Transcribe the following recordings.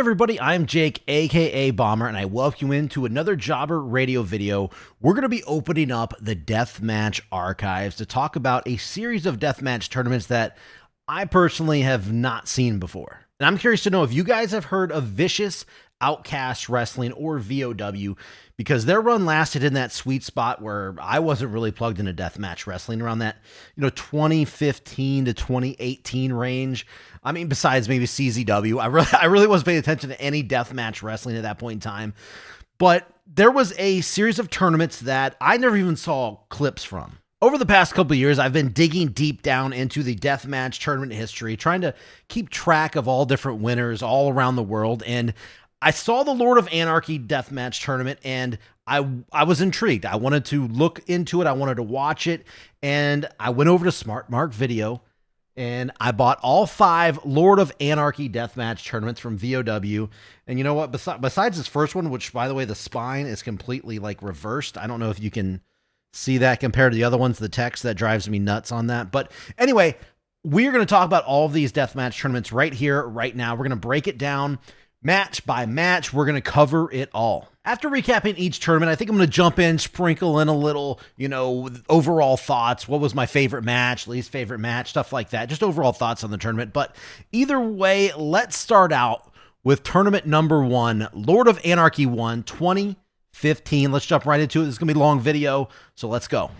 Hey everybody, I'm Jake, aka Bomber, and I welcome you into another Jobber Radio video. We're going to be opening up the Deathmatch Archives to talk about a series of deathmatch tournaments that I personally have not seen before. And I'm curious to know if you guys have heard of Vicious Outcast Wrestling, or VOW, because their run lasted in that sweet spot where I wasn't really plugged into deathmatch wrestling around that, 2015 to 2018 range. I mean, besides maybe CZW, I really wasn't paying attention to any deathmatch wrestling at that point in time. But there was a series of tournaments that I never even saw clips from. Over the past couple of years, I've been digging deep down into the deathmatch tournament history, trying to keep track of all different winners all around the world, and I saw the Lord of Anarchy deathmatch tournament, and I was intrigued. I wanted to look into it. I wanted to watch it, and I went over to Smart Mark Video, and I bought all 5 Lord of Anarchy deathmatch tournaments from VOW. And you know what? Besides this first one, which, by the way, the spine is completely, reversed. I don't know if you can see that compared to the other ones, the text that drives me nuts on that. But anyway, we're going to talk about all of these deathmatch tournaments right here, right now. We're going to break it down match by match. We're going to cover it all. After recapping each tournament, I think I'm going to jump in, sprinkle in a little, overall thoughts. What was my favorite match, least favorite match, stuff like that. Just overall thoughts on the tournament. But either way, let's start out with tournament number 1, Lord of Anarchy 1, 2015. Let's jump right into it. This is going to be a long video, so let's go.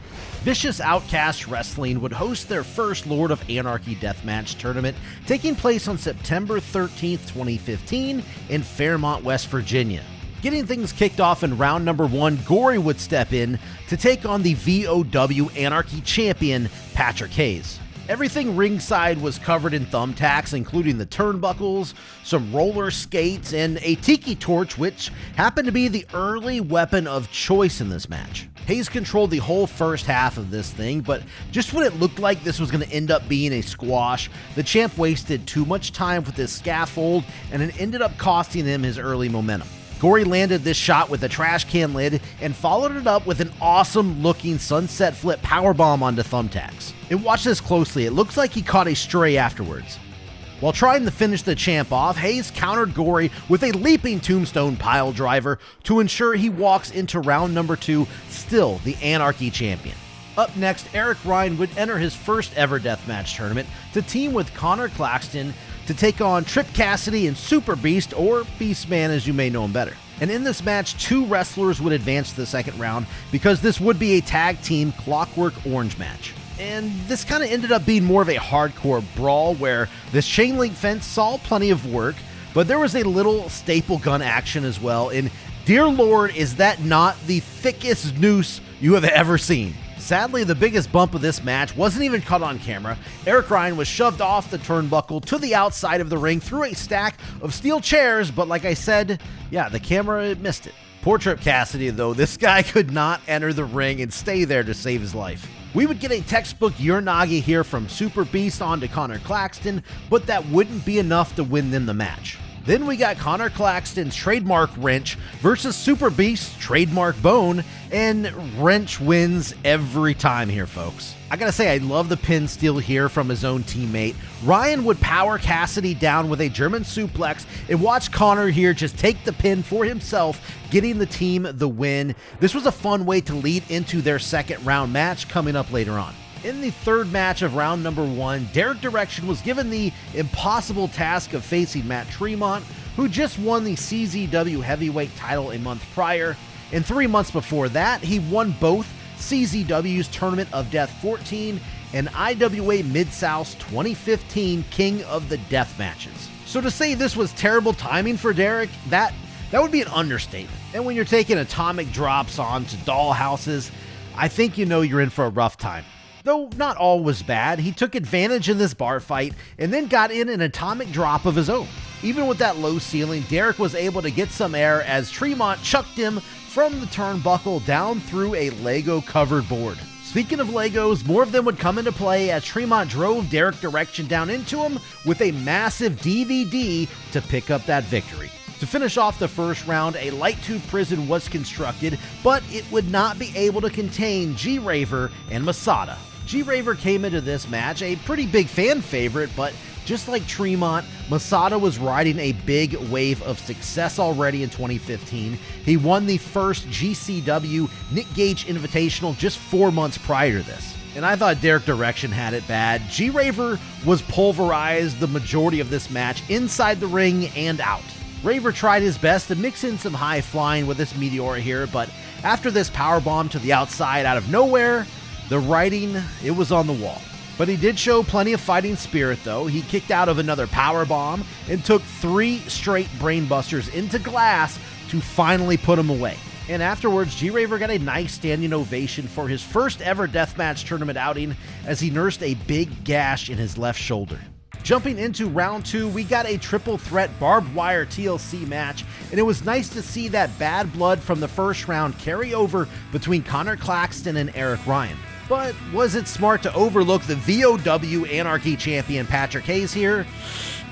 Vicious Outcast Wrestling would host their first Lord of Anarchy deathmatch tournament, taking place on September 13th, 2015 in Fairmont, West Virginia. Getting things kicked off in round number 1, Gory would step in to take on the VOW Anarchy champion, Patrick Hayes. Everything ringside was covered in thumbtacks, including the turnbuckles, some roller skates, and a tiki torch, which happened to be the early weapon of choice in this match. Hayes controlled the whole first half of this thing, but just when it looked like this was going to end up being a squash, the champ wasted too much time with his scaffold, and it ended up costing him his early momentum. Gory landed this shot with a trash can lid and followed it up with an awesome looking sunset flip powerbomb onto thumbtacks. And watch this closely, it looks like he caught a stray afterwards. While trying to finish the champ off, Hayes countered Gory with a leaping tombstone pile driver to ensure he walks into round number 2, still the Anarchy champion. Up next, Eric Ryan would enter his first ever deathmatch tournament to team with Connor Claxton to take on Trip Cassidy and Super Beast, or Beastman as you may know him better. And in this match, 2 wrestlers would advance to the second round because this would be a tag team Clockwork Orange match. And this kind of ended up being more of a hardcore brawl where this chain link fence saw plenty of work, but there was a little staple gun action as well. And dear Lord, is that not the thickest noose you have ever seen? Sadly, the biggest bump of this match wasn't even caught on camera. Eric Ryan was shoved off the turnbuckle to the outside of the ring through a stack of steel chairs, but like I said, yeah, the camera missed it. Poor Trip Cassidy, though. This guy could not enter the ring and stay there to save his life. We would get a textbook Uranagi here from Super Beast onto Connor Claxton, but that wouldn't be enough to win them the match. Then we got Connor Claxton's trademark wrench versus Super Beast's trademark bone, and wrench wins every time here, folks. I gotta say, I love the pin steal here from his own teammate. Ryan would power Cassidy down with a German suplex, and watch Connor here just take the pin for himself, getting the team the win. This was a fun way to lead into their second round match coming up later on. In the third match of round number 1, Derek Direction was given the impossible task of facing Matt Tremont, who just won the CZW heavyweight title a month prior, and 3 months before that, he won both CZW's Tournament of Death 14 and IWA Mid-South's 2015 King of the Death matches. So to say this was terrible timing for Derek, that would be an understatement. And when you're taking atomic drops onto dollhouses, I think you know you're in for a rough time. Though not all was bad, he took advantage in this bar fight and then got in an atomic drop of his own. Even with that low ceiling, Derek was able to get some air as Tremont chucked him from the turnbuckle down through a Lego covered board. Speaking of Legos, more of them would come into play as Tremont drove Derek Direction down into him with a massive DVD to pick up that victory. To finish off the first round, a light tube prison was constructed, but it would not be able to contain g-raver and Masada. g-raver came into this match a pretty big fan favorite, but Just like Tremont, Masada was riding a big wave of success already in 2015. He won the first GCW Nick Gage Invitational just 4 months prior to this. And I thought Derek Direction had it bad. G-Raver was pulverized the majority of this match inside the ring and out. Raver tried his best to mix in some high flying with this Meteora here, but after this powerbomb to the outside out of nowhere, the writing, it was on the wall. But he did show plenty of fighting spirit though. He kicked out of another powerbomb and took 3 straight brainbusters into glass to finally put him away. And afterwards, G-Raver got a nice standing ovation for his first ever deathmatch tournament outing as he nursed a big gash in his left shoulder. Jumping into round 2, we got a triple threat barbed wire TLC match, and it was nice to see that bad blood from the first round carry over between Connor Claxton and Eric Ryan. But was it smart to overlook the VOW Anarchy champion Patrick Hayes here?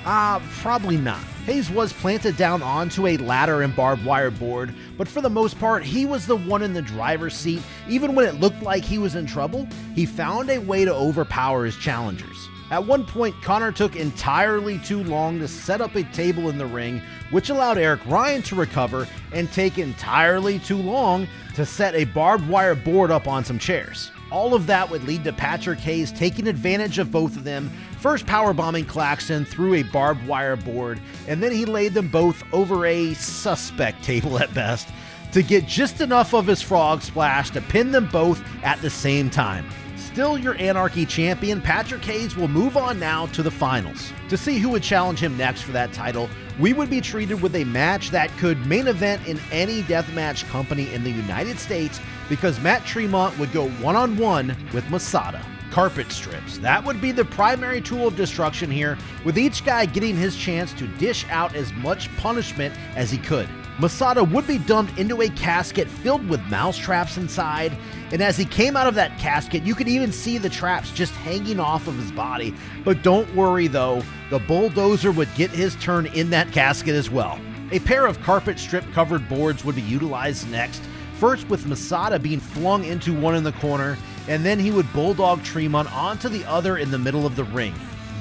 Probably not. Hayes was planted down onto a ladder and barbed wire board, but for the most part, he was the one in the driver's seat. Even when it looked like he was in trouble, he found a way to overpower his challengers. At one point, Connor took entirely too long to set up a table in the ring, which allowed Eric Ryan to recover and take entirely too long to set a barbed wire board up on some chairs. All of that would lead to Patrick Hayes taking advantage of both of them, first powerbombing Claxton through a barbed wire board, and then he laid them both over a suspect table at best to get just enough of his frog splash to pin them both at the same time. Still your Anarchy champion, Patrick Hayes will move on now to the finals. To see who would challenge him next for that title, we would be treated with a match that could main event in any deathmatch company in the United States because Matt Tremont would go one-on-one with Masada. Carpet strips. That would be the primary tool of destruction here, with each guy getting his chance to dish out as much punishment as he could. Masada would be dumped into a casket filled with mouse traps inside, and as he came out of that casket, you could even see the traps just hanging off of his body. But don't worry though, the bulldozer would get his turn in that casket as well. A pair of carpet strip covered boards would be utilized next, first with Masada being flung into one in the corner, and then he would bulldog Tremont onto the other in the middle of the ring.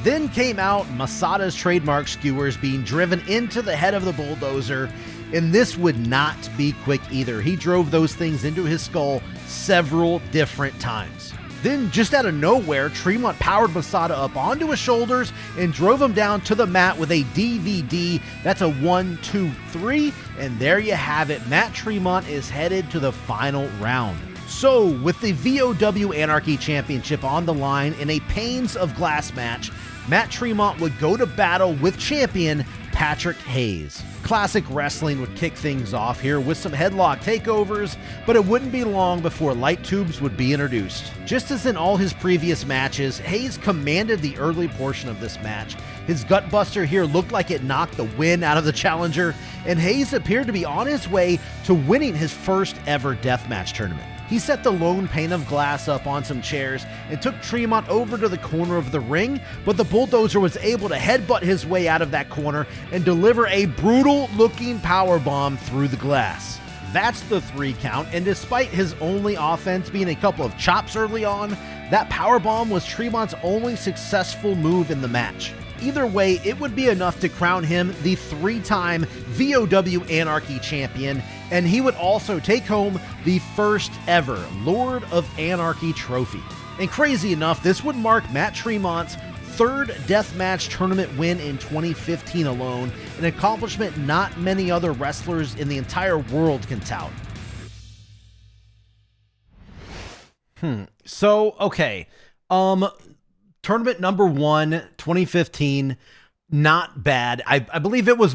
Then came out Masada's trademark skewers being driven into the head of the bulldozer, and this would not be quick either. He drove those things into his skull several different times. Then, just out of nowhere, Tremont powered Masada up onto his shoulders and drove him down to the mat with a DVD. That's a 1, 2, 3, and there you have it. Matt Tremont is headed to the final round. So, with the VOW Anarchy Championship on the line in a panes of glass match, Matt Tremont would go to battle with champion Patrick Hayes. Classic wrestling would kick things off here with some headlock takeovers, but it wouldn't be long before light tubes would be introduced. Just as in all his previous matches, Hayes commanded the early portion of this match. His gutbuster here looked like it knocked the wind out of the challenger, and Hayes appeared to be on his way to winning his first ever deathmatch tournament. He set the lone pane of glass up on some chairs and took Tremont over to the corner of the ring, but the bulldozer was able to headbutt his way out of that corner and deliver a brutal-looking powerbomb through the glass. That's the 3 count, and despite his only offense being a couple of chops early on, that powerbomb was Tremont's only successful move in the match. Either way, it would be enough to crown him the 3-time VOW Anarchy champion, and he would also take home the first ever Lord of Anarchy trophy. And crazy enough, this would mark Matt Tremont's 3rd deathmatch tournament win in 2015 alone, an accomplishment not many other wrestlers in the entire world can tout. So, okay. Tournament number 1, 2015, not bad. I believe it was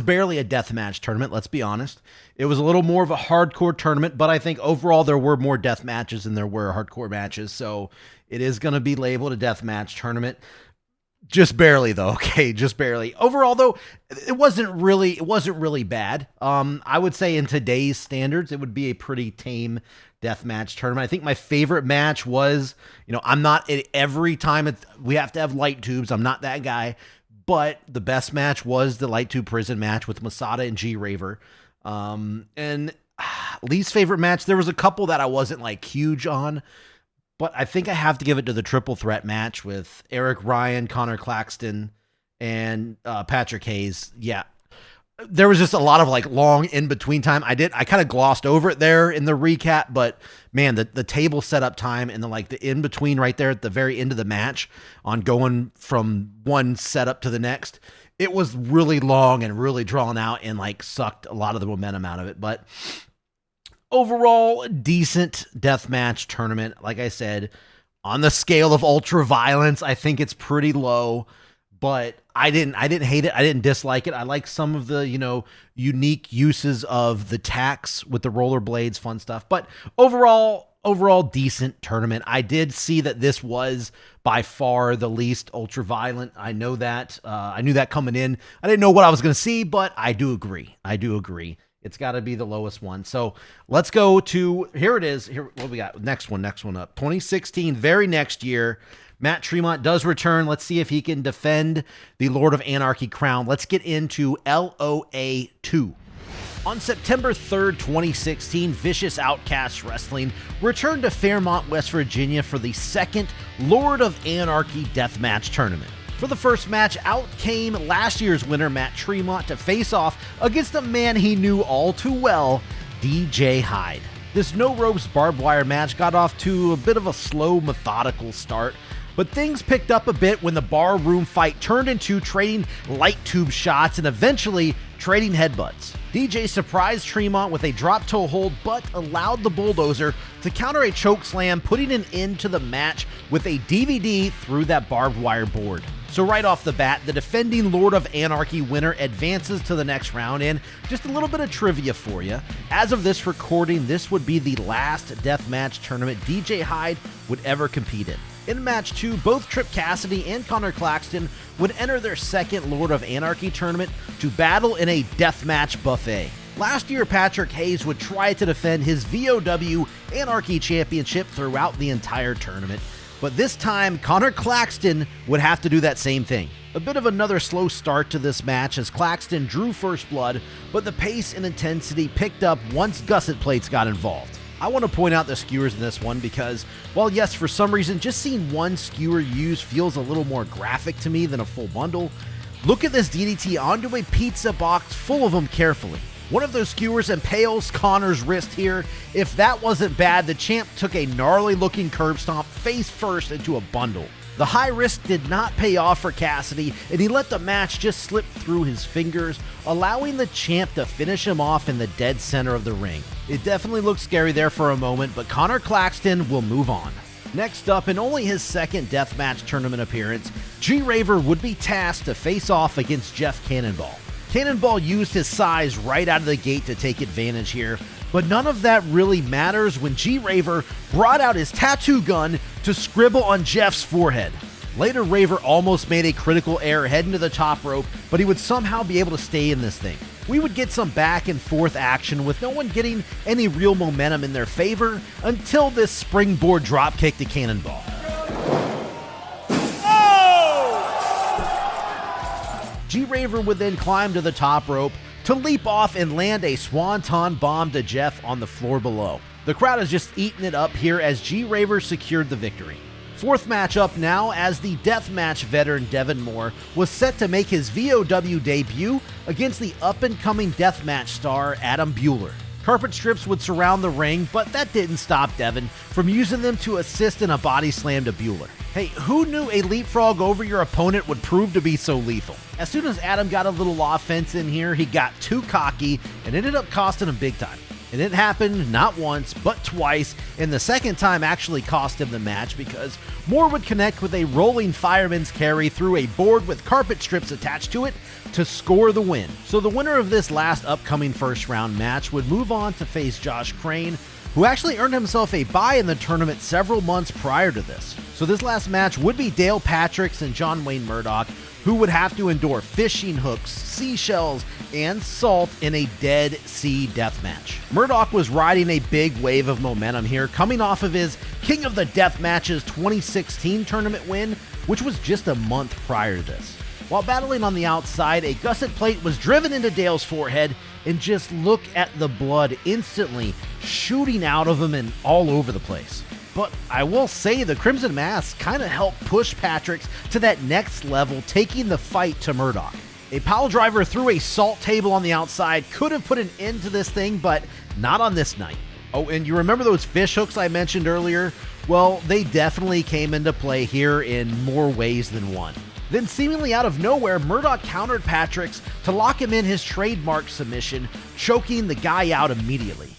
barely a deathmatch tournament, let's be honest. It was a little more of a hardcore tournament, but I think overall there were more death matches than there were hardcore matches, so it is going to be labeled a deathmatch tournament. Just barely though, okay, just barely. Overall though, it wasn't really bad. I would say in today's standards, it would be a pretty tame deathmatch tournament. I think my favorite match was, I'm not every time we have to have light tubes. I'm not that guy, but the best match was the light tube prison match with Masada and G-Raver. And least favorite match, there was a couple that I wasn't like huge on, but I think I have to give it to the triple threat match with Eric Ryan, Connor Claxton, and Patrick Hayes. Yeah. There was just a lot of like long in between time. I kind of glossed over it there in the recap, but man, the table setup time and the in between right there at the very end of the match on going from one setup to the next, it was really long and really drawn out and like sucked a lot of the momentum out of it. But overall, decent deathmatch tournament. Like I said, on the scale of ultra violence, I think it's pretty low. But I didn't hate it. I didn't dislike it. I like some of the, unique uses of the tacks with the rollerblades, fun stuff. But overall decent tournament. I did see that this was by far the least ultra violent. I know that. I knew that coming in. I didn't know what I was going to see, but I do agree. It's got to be the lowest one. So let's go to, here it is. Here, what we got? Next one up. 2016, very next year. Matt Tremont does return. Let's see if he can defend the Lord of Anarchy crown. Let's get into LOA 2. On September 3rd, 2016, Vicious Outcast Wrestling returned to Fairmont, West Virginia for the second Lord of Anarchy Deathmatch Tournament. For the first match, out came last year's winner, Matt Tremont, to face off against a man he knew all too well, DJ Hyde. This no-ropes barbed wire match got off to a bit of a slow, methodical start, but things picked up a bit when the barroom fight turned into trading light tube shots and eventually trading headbutts. DJ surprised Tremont with a drop toe hold, but allowed the bulldozer to counter a choke slam, putting an end to the match with a DVD through that barbed wire board. So right off the bat, the defending Lord of Anarchy winner advances to the next round, and just a little bit of trivia for you. As of this recording, this would be the last deathmatch tournament DJ Hyde would ever compete in. In match 2, both Trip Cassidy and Connor Claxton would enter their second Lord of Anarchy tournament to battle in a deathmatch buffet. Last year, Patrick Hayes would try to defend his VOW Anarchy Championship throughout the entire tournament, but this time, Connor Claxton would have to do that same thing. A bit of another slow start to this match as Claxton drew first blood, but the pace and intensity picked up once gusset plates got involved. I want to point out the skewers in this one because, while yes, for some reason, just seeing one skewer used feels a little more graphic to me than a full bundle, look at this DDT onto a pizza box full of them carefully. One of those skewers impales Connor's wrist here. If that wasn't bad, the champ took a gnarly looking curb stomp face first into a bundle. The high risk did not pay off for Cassidy, and he let the match just slip through his fingers, allowing the champ to finish him off in the dead center of the ring. It definitely looked scary there for a moment, but Connor Claxton will move on. Next up, in only his second deathmatch tournament appearance, G-Raver would be tasked to face off against Jeff Cannonball. Cannonball used his size right out of the gate to take advantage here, but none of that really matters when G-Raver brought out his tattoo gun to scribble on Jeff's forehead. Later, Raver almost made a critical error heading to the top rope, but he would somehow be able to stay in this thing. We would get some back and forth action with no one getting any real momentum in their favor until this springboard dropkick to Cannonball. G-Raver would then climb to the top rope to leap off and land a swanton bomb to Jeff on the floor below. The crowd is just eating it up here as G-Raver secured the victory. Fourth match up now as the deathmatch veteran Devin Moore was set to make his VOW debut against the up-and-coming deathmatch star Adam Bueller. Carpet strips would surround the ring, but that didn't stop Devin from using them to assist in a body slam to Bueller. Hey, who knew a leapfrog over your opponent would prove to be so lethal? As soon as Adam got a little offense in here, he got too cocky and ended up costing him big time. And it happened not once, but twice, and the second time actually cost him the match because Moore would connect with a rolling fireman's carry through a board with carpet strips attached to it to score the win. So the winner of this last upcoming first round match would move on to face Josh Crane, who actually earned himself a bye in the tournament several months prior to this. So this last match would be Dale Patricks and John Wayne Murdoch, who would have to endure fishing hooks, seashells, and salt in a Dead Sea deathmatch. Murdoch was riding a big wave of momentum here, coming off of his King of the Deathmatches 2016 tournament win, which was just a month prior to this. While battling on the outside, a gusset plate was driven into Dale's forehead, and just look at the blood instantly shooting out of him and all over the place. But I will say the Crimson Mask kind of helped push Patrick's to that next level, taking the fight to Murdoch. A pile driver through a salt table on the outside could have put an end to this thing, but not on this night. Oh, and you remember those fish hooks I mentioned earlier? Well, they definitely came into play here in more ways than one. Then seemingly out of nowhere, Murdoch countered Patrick's to lock him in his trademark submission, choking the guy out immediately.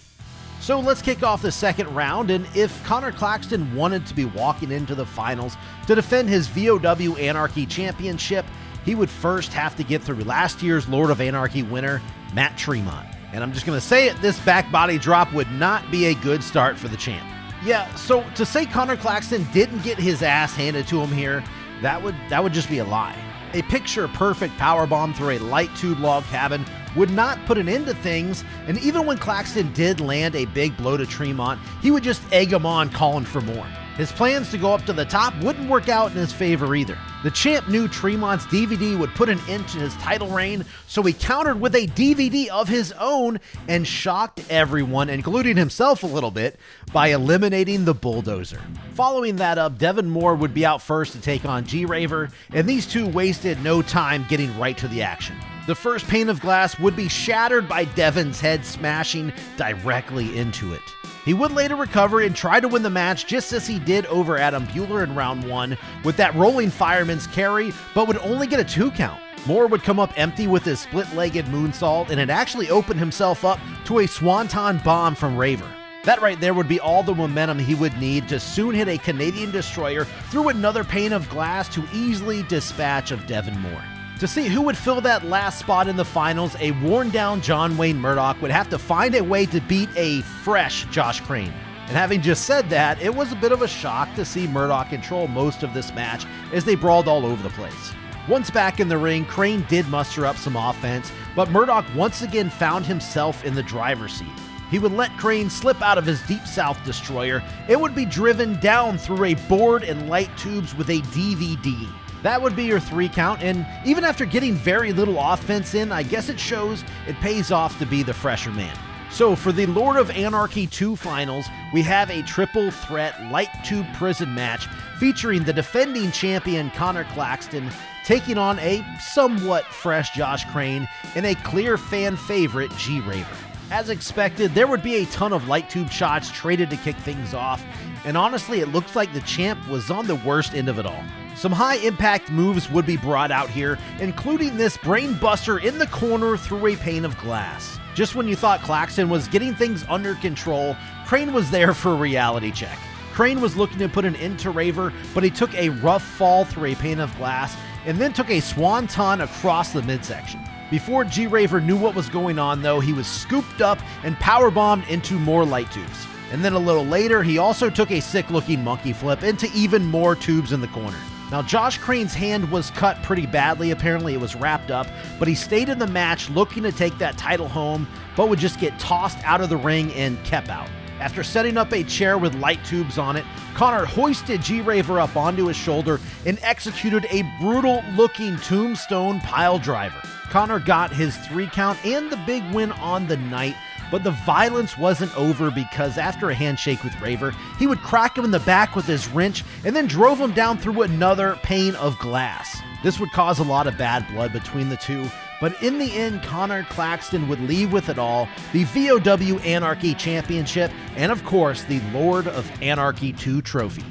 So let's kick off the second round, and if Connor Claxton wanted to be walking into the finals to defend his VOW Anarchy Championship, he would first have to get through last year's Lord of Anarchy winner, Matt Tremont. And I'm just going to say it, this back body drop would not be a good start for the champ. Yeah, so to say Connor Claxton didn't get his ass handed to him here, that would just be a lie. A picture-perfect powerbomb through a light tube log cabin would not put an end to things, and even when Claxton did land a big blow to Tremont, he would just egg him on, calling for more. His plans to go up to the top wouldn't work out in his favor either. The champ knew Tremont's DVD would put an end to his title reign, so he countered with a DVD of his own and shocked everyone, including himself a little bit, by eliminating the Bulldozer. Following that up, Devin Moore would be out first to take on G-Raver, and these two wasted no time getting right to the action. The first pane of glass would be shattered by Devin's head smashing directly into it. He would later recover and try to win the match just as he did over Adam Bueller in round 1 with that rolling fireman's carry, but would only get a 2 count. Moore would come up empty with his split-legged moonsault and had actually opened himself up to a swanton bomb from Raver. That right there would be all the momentum he would need to soon hit a Canadian destroyer through another pane of glass to easily dispatch of Devin Moore. To see who would fill that last spot in the finals, a worn-down John Wayne Murdoch would have to find a way to beat a fresh Josh Crane. And having just said that, it was a bit of a shock to see Murdoch control most of this match as they brawled all over the place. Once back in the ring, Crane did muster up some offense, but Murdoch once again found himself in the driver's seat. He would let Crane slip out of his Deep South destroyer. It would be driven down through a board and light tubes with a DVD. That would be your 3 count, and even after getting very little offense in, I guess it shows it pays off to be the fresher man. So for the Lord of Anarchy 2 finals, we have a triple threat light tube prison match featuring the defending champion Connor Claxton taking on a somewhat fresh Josh Crane and a clear fan favorite G-Raver. As expected, there would be a ton of light tube shots traded to kick things off, and honestly, it looks like the champ was on the worst end of it all. Some high-impact moves would be brought out here, including this brain buster in the corner through a pane of glass. Just when you thought Claxton was getting things under control, Crane was there for a reality check. Crane was looking to put an end to Raver, but he took a rough fall through a pane of glass, and then took a swanton across the midsection. Before G-Raver knew what was going on, though, he was scooped up and powerbombed into more light tubes. And then a little later, he also took a sick-looking monkey flip into even more tubes in the corner. Now, Josh Crane's hand was cut pretty badly. Apparently, it was wrapped up, but he stayed in the match looking to take that title home, but would just get tossed out of the ring and kept out. After setting up a chair with light tubes on it, Connor hoisted G-Raver up onto his shoulder and executed a brutal-looking tombstone pile driver. Connor got his 3 count and the big win on the night, but the violence wasn't over because after a handshake with Raver, he would crack him in the back with his wrench and then drove him down through another pane of glass. This would cause a lot of bad blood between the two, but in the end, Connor Claxton would leave with it all, the VOW Anarchy Championship, and of course, the Lord of Anarchy 2 trophy.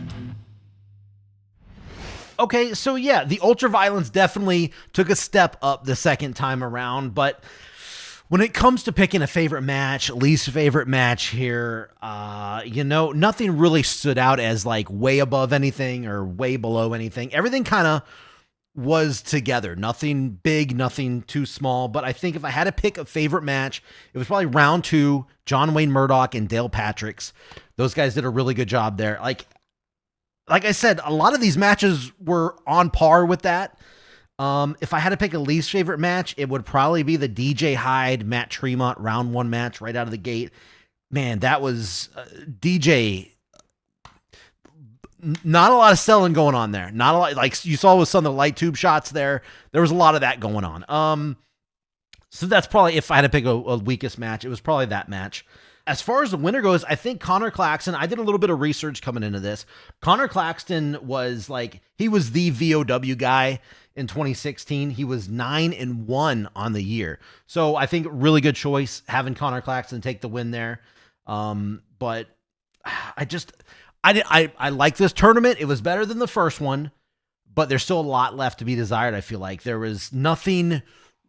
Okay, so yeah, the ultraviolence definitely took a step up the second time around, but when it comes to picking a favorite match, least favorite match here, nothing really stood out as like way above anything or way below anything. Everything kind of was together. Nothing big, nothing too small. But I think if I had to pick a favorite match, it was probably round 2, John Wayne Murdoch and Dale Patricks. Those guys did a really good job there. Like I said, a lot of these matches were on par with that. If I had to pick a least favorite match, it would probably be the DJ Hyde, Matt Tremont round 1 match right out of the gate. Man, that was DJ. Not a lot of selling going on there. Not a lot, like you saw with some of the light tube shots there. There was a lot of that going on. So that's probably, if I had to pick a weakest match, it was probably that match. As far as the winner goes, I think Connor Claxton, I did a little bit of research coming into this. Connor Claxton was he was the VOW guy in 2016. He was 9-1 on the year. So I think really good choice having Connor Claxton take the win there. But I like this tournament. It was better than the first one, but there's still a lot left to be desired. I feel like there was nothing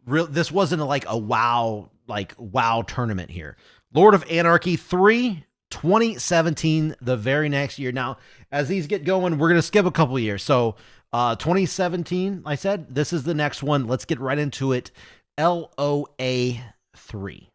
real. This wasn't a wow tournament here. Lord of Anarchy 3, 2017, the very next year. Now, as these get going, we're going to skip a couple of years. So 2017, I said, this is the next one. Let's get right into it. LOA 3.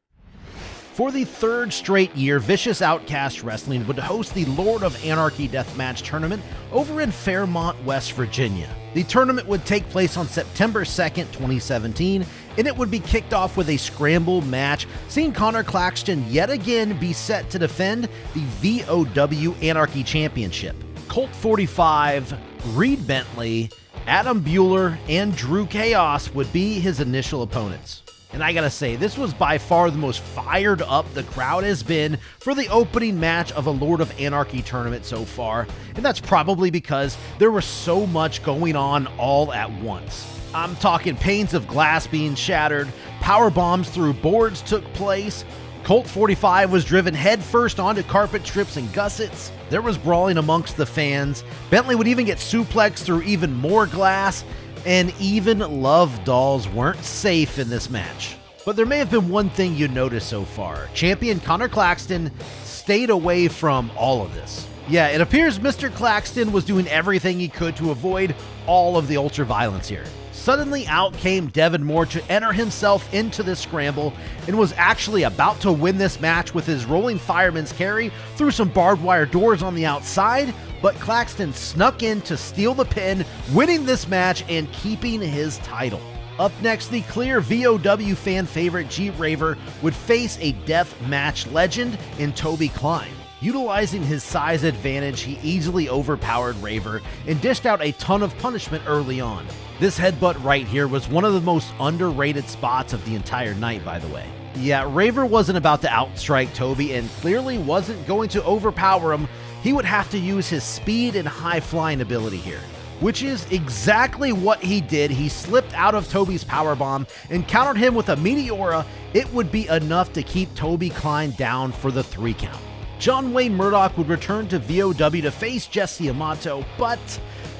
For the third straight year, Vicious Outcast Wrestling would host the Lord of Anarchy Deathmatch Tournament over in Fairmont, West Virginia. The tournament would take place on September 2nd, 2017, and it would be kicked off with a scramble match, seeing Connor Claxton yet again be set to defend the VOW Anarchy Championship. Colt 45, Reed Bentley, Adam Bueller, and Drew Chaos would be his initial opponents. And I gotta say, this was by far the most fired up the crowd has been for the opening match of a Lord of Anarchy tournament so far, and that's probably because there was so much going on all at once. I'm talking panes of glass being shattered, power bombs through boards took place, Colt 45 was driven headfirst onto carpet strips and gussets, there was brawling amongst the fans, Bentley would even get suplexed through even more glass, and even love dolls weren't safe in this match. But there may have been one thing you noticed so far. Champion Connor Claxton stayed away from all of this. Yeah, it appears Mr. Claxton was doing everything he could to avoid all of the ultraviolence here. Suddenly out came Devin Moore to enter himself into this scramble and was actually about to win this match with his rolling fireman's carry through some barbed wire doors on the outside, but Claxton snuck in to steal the pin, winning this match and keeping his title. Up next, the clear VOW fan favorite g-raver would face a death match legend in Toby Klein. Utilizing his size advantage, he easily overpowered Raver and dished out a ton of punishment early on. This headbutt right here was one of the most underrated spots of the entire night, by the way. Yeah, Raver wasn't about to outstrike Toby and clearly wasn't going to overpower him. He would have to use his speed and high flying ability here, which is exactly what he did. He slipped out of Toby's powerbomb and countered him with a Meteora. It would be enough to keep Toby Klein down for the 3 count. John Wayne Murdoch would return to VOW to face Jesse Amato, but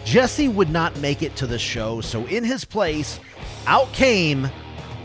Jesse would not make it to the show, so in his place, out came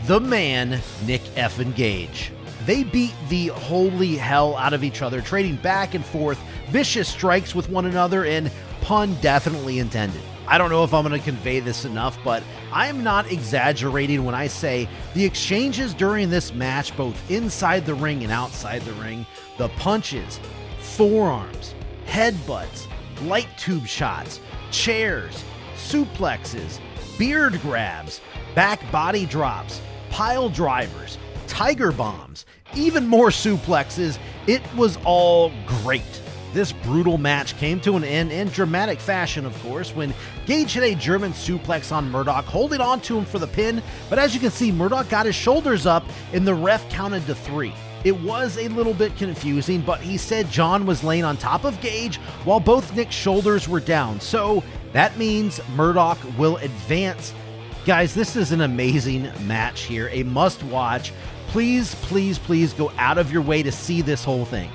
the man, Nick effing Gage. They beat the holy hell out of each other, trading back and forth, vicious strikes with one another, and pun definitely intended. I don't know if I'm going to convey this enough, but I'm not exaggerating when I say the exchanges during this match, both inside the ring and outside the ring, the punches, forearms, headbutts, light tube shots, chairs, suplexes, beard grabs, back body drops, pile drivers, tiger bombs, even more suplexes. It was all great. This brutal match came to an end in dramatic fashion, of course, when Gage hit a German suplex on Murdoch, holding on to him for the pin, but as you can see, Murdoch got his shoulders up and the ref counted to 3. It was a little bit confusing, but he said John was laying on top of Gage while both Nick's shoulders were down, so that means Murdoch will advance. Guys, this is an amazing match here, a must-watch. Please, please, please go out of your way to see this whole thing.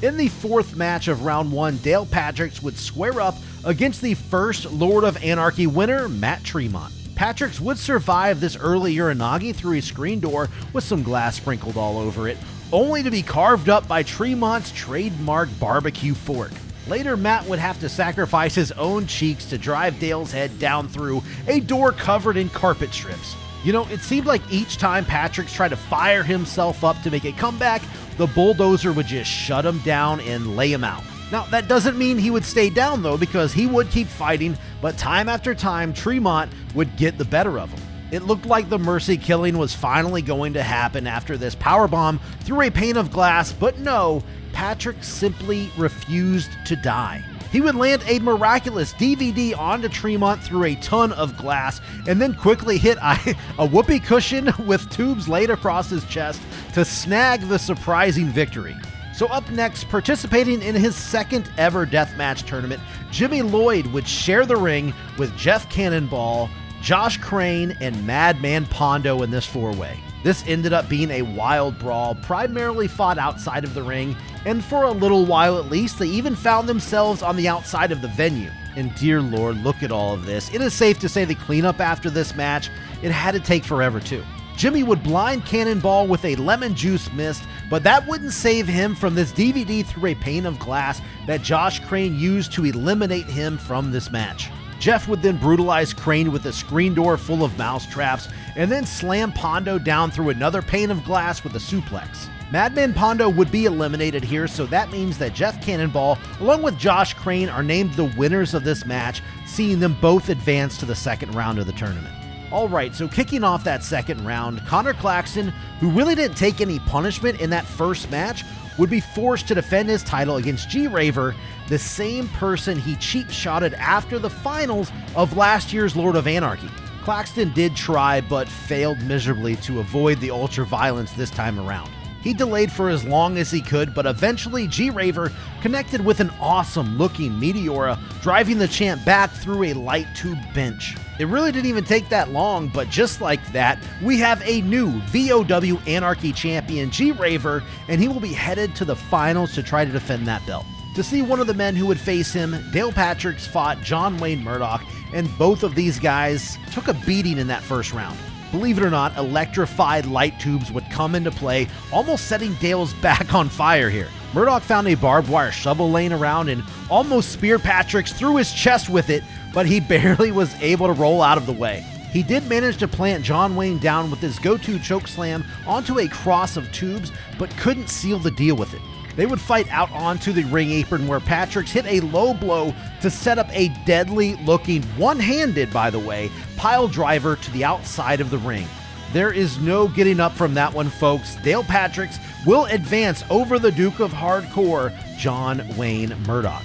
In the 4th match of round 1, Dale Patricks would square up against the first Lord of Anarchy winner, Matt Tremont. Patricks would survive this early Uranagi through a screen door with some glass sprinkled all over it, only to be carved up by Tremont's trademark barbecue fork. Later, Matt would have to sacrifice his own cheeks to drive Dale's head down through a door covered in carpet strips. You know, it seemed like each time Patricks tried to fire himself up to make a comeback, the bulldozer would just shut him down and lay him out. Now, that doesn't mean he would stay down, though, because he would keep fighting, but time after time, Tremont would get the better of him. It looked like the mercy killing was finally going to happen after this powerbomb through a pane of glass, but no, Patrick simply refused to die. He would land a miraculous DVD onto Tremont through a ton of glass and then quickly hit a whoopee cushion with tubes laid across his chest to snag the surprising victory. So up next, participating in his second ever deathmatch tournament, Jimmy Lloyd would share the ring with Jeff Cannonball, Josh Crane, and Madman Pondo in this four-way. This ended up being a wild brawl, primarily fought outside of the ring, and for a little while at least, they even found themselves on the outside of the venue. And dear Lord, look at all of this. It is safe to say the cleanup after this match, it had to take forever too. Jimmy would blind Cannonball with a lemon juice mist, but that wouldn't save him from this DVD through a pane of glass that Josh Crane used to eliminate him from this match. Jeff would then brutalize Crane with a screen door full of mouse traps, and then slam Pondo down through another pane of glass with a suplex. Madman Pondo would be eliminated here, so that means that Jeff Cannonball, along with Josh Crane, are named the winners of this match, seeing them both advance to the second round of the tournament. Alright, so kicking off that second round, Connor Claxton, who really didn't take any punishment in that first match, would be forced to defend his title against G-Raver, the same person he cheap-shotted after the finals of last year's Lord of Anarchy. Claxton did try, but failed miserably to avoid the ultraviolence this time around. He delayed for as long as he could, but eventually G-Raver connected with an awesome-looking Meteora, driving the champ back through a light tube bench. It really didn't even take that long, but just like that, we have a new VOW Anarchy champion, G-Raver, and he will be headed to the finals to try to defend that belt. To see one of the men who would face him, Dale Patricks fought John Wayne Murdoch, and both of these guys took a beating in that first round. Believe it or not, electrified light tubes would come into play, almost setting Dale's back on fire here. Murdoch found a barbed wire shovel laying around and almost speared Patricks through his chest with it, but he barely was able to roll out of the way. He did manage to plant John Wayne down with his go-to chokeslam onto a cross of tubes, but couldn't seal the deal with it. They would fight out onto the ring apron where Patricks hit a low blow to set up a deadly-looking, one-handed, by the way, pile driver to the outside of the ring. There is no getting up from that one, folks. Dale Patricks will advance over the Duke of Hardcore, John Wayne Murdoch.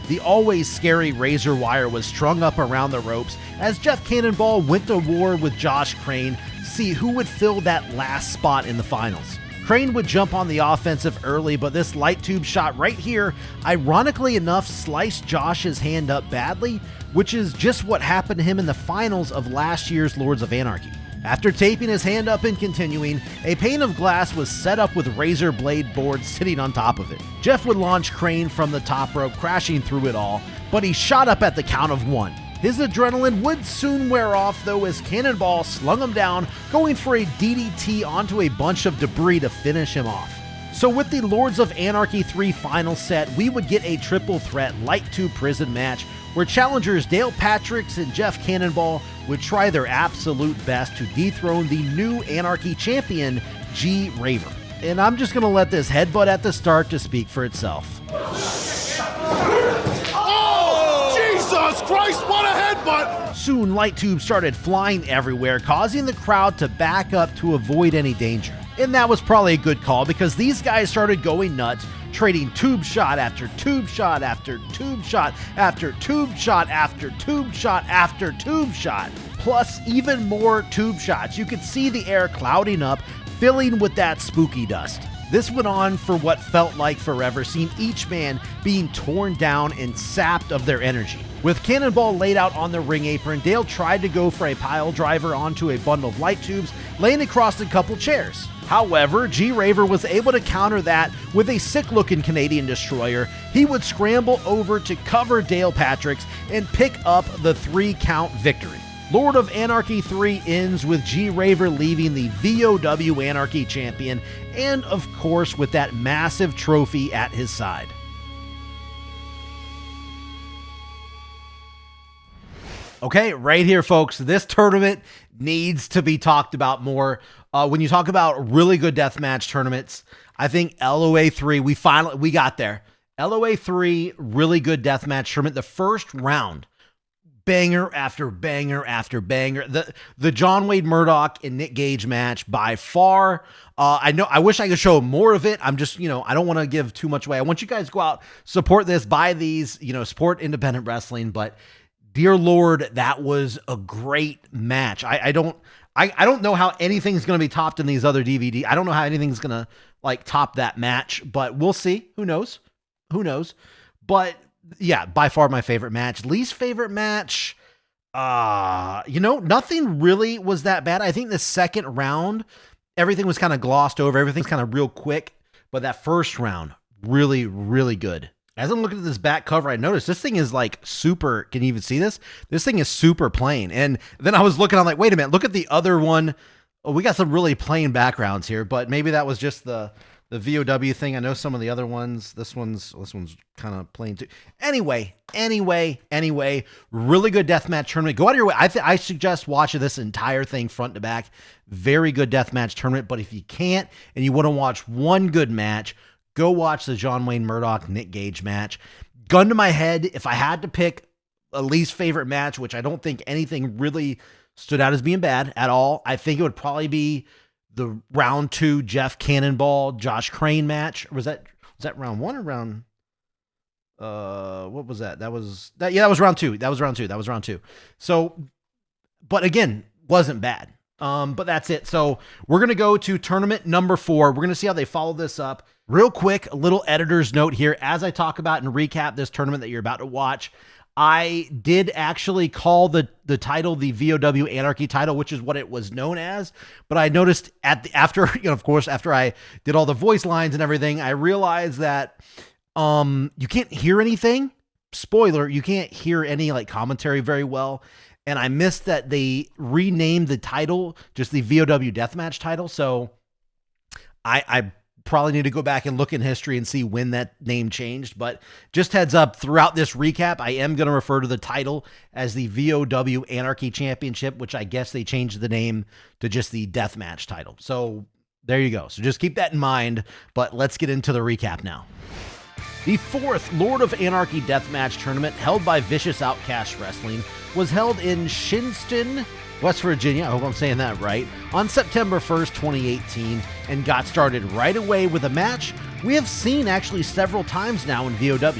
The always scary razor wire was strung up around the ropes as Jeff Cannonball went to war with Josh Crane to see who would fill that last spot in the finals. Crane would jump on the offensive early, but this light tube shot right here, ironically enough, sliced Josh's hand up badly, which is just what happened to him in the finals of last year's Lords of Anarchy. After taping his hand up and continuing, a pane of glass was set up with razor blade boards sitting on top of it. Jeff would launch Crane from the top rope, crashing through it all, but he shot up at the count of one. His adrenaline would soon wear off though as Cannonball slung him down, going for a DDT onto a bunch of debris to finish him off. So with the Lords of Anarchy 3 final set, we would get a triple threat light tube prison match where challengers Dale Patricks and Jeff Cannonball would try their absolute best to dethrone the new Anarchy champion, G-Raver. And I'm just going to let this headbutt at the start to speak for itself. Jesus Christ, what a headbutt! Soon, light tubes started flying everywhere, causing the crowd to back up to avoid any danger. And that was probably a good call because these guys started going nuts, trading tube shot after tube shot after tube shot after tube shot after tube shot after tube shot, plus even more tube shots. You could see the air clouding up, filling with that spooky dust. This went on for what felt like forever, seeing each man being torn down and sapped of their energy. With Cannonball laid out on the ring apron, Dale tried to go for a pile driver onto a bundle of light tubes, laying across a couple chairs. However, G-Raver was able to counter that with a sick-looking Canadian destroyer. He would scramble over to cover Dale Patricks and pick up the 3-count victory. Lord of Anarchy 3 ends with G-Raver leaving the VOW Anarchy champion, and of course with that massive trophy at his side. Okay, right here, folks, this tournament needs to be talked about more. When you talk about really good deathmatch tournaments, I think LOA 3, we got there. LOA 3, really good deathmatch tournament. The first round, banger after banger after banger. The John Wayne Murdoch and Nick Gage match by far. I wish I could show more of it. I'm just, I don't want to give too much away. I want you guys to go out, support this, buy these, support independent wrestling. But dear Lord, that was a great match. I don't know how anything's going to be topped in these other DVD. I don't know how anything's going to like top that match, but we'll see. Who knows? Who knows? But yeah, by far my favorite match. Least favorite match, nothing really was that bad. I think the second round, everything was kind of glossed over. Everything's kind of real quick, but that first round, really, really good. As I'm looking at this back cover, I noticed this thing is like super, can you even see this? This thing is super plain. And then I was looking, I'm like, wait a minute, look at the other one. Oh, we got some really plain backgrounds here, but maybe that was just the VOW thing. I know some of the other ones, this one's kind of plain too. Anyway, really good deathmatch tournament. Go out of your way. I suggest watching this entire thing front to back. Very good deathmatch tournament, but if you can't and you want to watch one good match, go watch the John Wayne Murdoch Nick Gage match. Gun to my head, if I had to pick a least favorite match, which I don't think anything really stood out as being bad at all, I think it would probably be the round 2 Jeff Cannonball Josh Crane match. Or was that round 1 or round? What was that? That was round 2. That was round 2. So, but again, wasn't bad. But that's it. So we're going to go to tournament number 4. We're going to see how they follow this up. Real quick, a little editor's note here. As I talk about and recap this tournament that you're about to watch, I did actually call the title the VOW Anarchy title, which is what it was known as. But I noticed after I did all the voice lines and everything, I realized that you can't hear anything. Spoiler, you can't hear any like commentary very well. And I missed that they renamed the title, just the VOW Deathmatch title. So I probably need to go back and look in history and see when that name changed. But just heads up, throughout this recap, I am going to refer to the title as the VOW Anarchy Championship, which I guess they changed the name to just the Deathmatch title. So there you go. So just keep that in mind. But let's get into the recap now. The 4th Lord of Anarchy Deathmatch Tournament, held by Vicious Outcast Wrestling, was held in Shinston, West Virginia, I hope I'm saying that right, on September 1st, 2018, and got started right away with a match we have seen actually several times now in VOW.